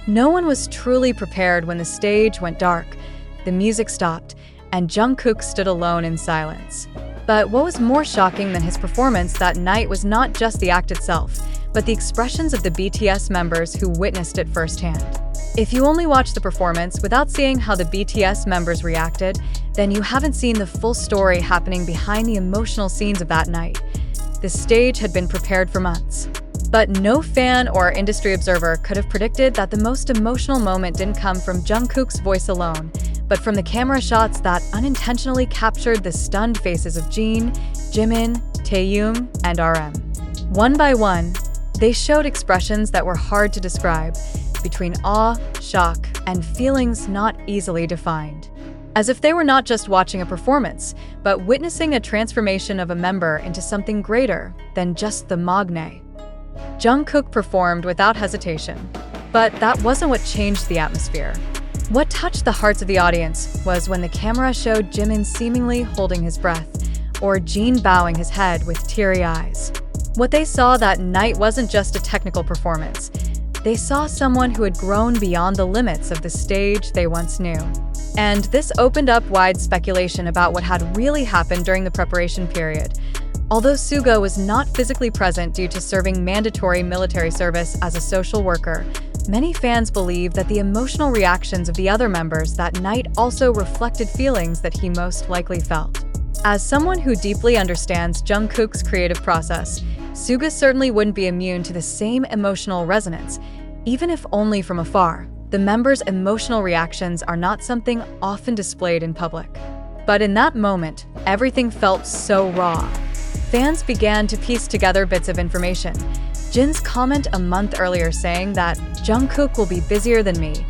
No one was truly prepared when the stage went dark, the music stopped, and Jungkook stood alone in silence. But what was more shocking than his performance that night was not just the act itself, but the expressions of the BTS members who witnessed it firsthand. If you only watched the performance without seeing how the BTS members reacted, then you haven't seen the full story happening behind the emotional scenes of that night. The stage had been prepared for months. But no fan or industry observer could have predicted that the most emotional moment didn't come from Jungkook's voice alone, but from the camera shots that unintentionally captured the stunned faces of Jin, Jimin, Taehyung, and RM. One by one, they showed expressions that were hard to describe, between awe, shock, and feelings not easily defined. As if they were not just watching a performance, but witnessing a transformation of a member into something greater than just the magne. Jungkook performed without hesitation, but that wasn't what changed the atmosphere. What touched the hearts of the audience was when the camera showed Jimin seemingly holding his breath, or Jin bowing his head with teary eyes. What they saw that night wasn't just a technical performance. They saw someone who had grown beyond the limits of the stage they once knew. And this opened up wide speculation about what had really happened during the preparation period. Although Suga was not physically present due to serving mandatory military service as a social worker, many fans believe that the emotional reactions of the other members that night also reflected feelings that he most likely felt. As someone who deeply understands Jungkook's creative process, Suga certainly wouldn't be immune to the same emotional resonance, even if only from afar. The members' emotional reactions are not something often displayed in public. But in that moment, everything felt so raw. Fans began to piece together bits of information. Jin's comment a month earlier saying that Jungkook will be busier than me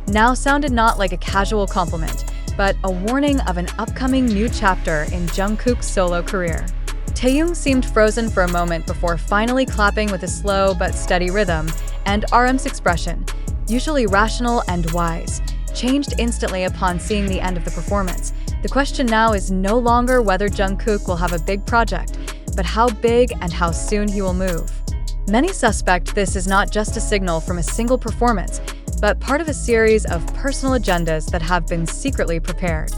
now sounded not like a casual compliment, but a warning of an upcoming new chapter in Jungkook's solo career. Taehyung seemed frozen for a moment before finally clapping with a slow but steady rhythm, and RM's expression, usually rational and wise, changed instantly upon seeing the end of the performance. The question now is no longer whether Jungkook will have a big project, but how big and how soon he will move. Many suspect this is not just a signal from a single performance, but part of a series of personal agendas that have been secretly prepared.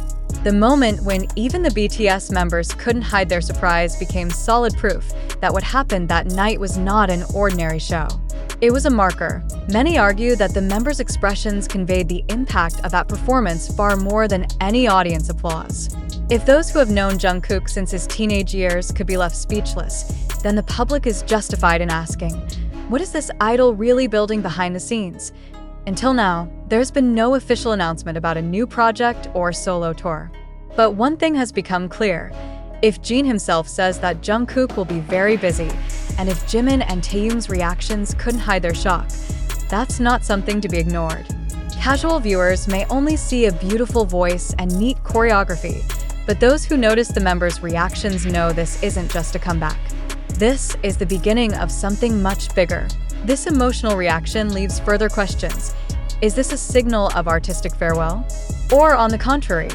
The moment when even the BTS members couldn't hide their surprise became solid proof that what happened that night was not an ordinary show. It was a marker. Many argue that the members' expressions conveyed the impact of that performance far more than any audience applause. If those who have known Jungkook since his teenage years could be left speechless, then the public is justified in asking, what is this idol really building behind the scenes? Until now, there's been no official announcement about a new project or solo tour. But one thing has become clear. If Jin himself says that Jungkook will be very busy, and if Jimin and Taehyung's reactions couldn't hide their shock, that's not something to be ignored. Casual viewers may only see a beautiful voice and neat choreography, but those who notice the members' reactions know this isn't just a comeback. This is the beginning of something much bigger. This emotional reaction leaves further questions. Is this a signal of artistic farewell? Or on the contrary,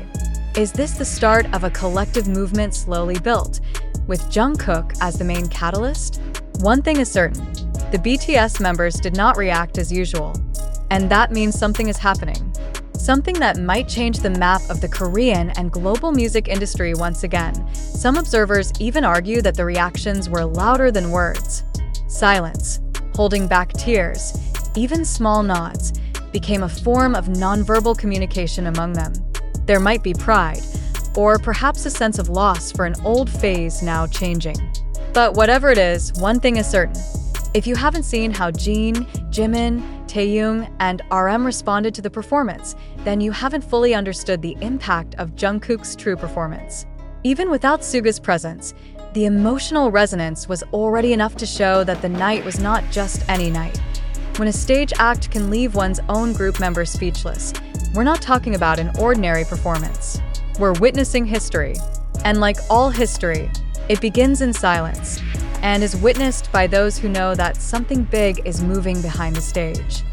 is this the start of a collective movement slowly built, with Jungkook as the main catalyst? One thing is certain, the BTS members did not react as usual, and that means something is happening. Something that might change the map of the Korean and global music industry once again. Some observers even argue that the reactions were louder than words. Silence, holding back tears, even small nods, became a form of nonverbal communication among them. There might be pride, or perhaps a sense of loss for an old phase now changing. But whatever it is, one thing is certain. If you haven't seen how Jin, Jimin, Taehyung, and RM responded to the performance, then you haven't fully understood the impact of Jungkook's true performance. Even without Suga's presence, the emotional resonance was already enough to show that the night was not just any night. When a stage act can leave one's own group members speechless, we're not talking about an ordinary performance. We're witnessing history. And like all history, it begins in silence and is witnessed by those who know that something big is moving behind the stage.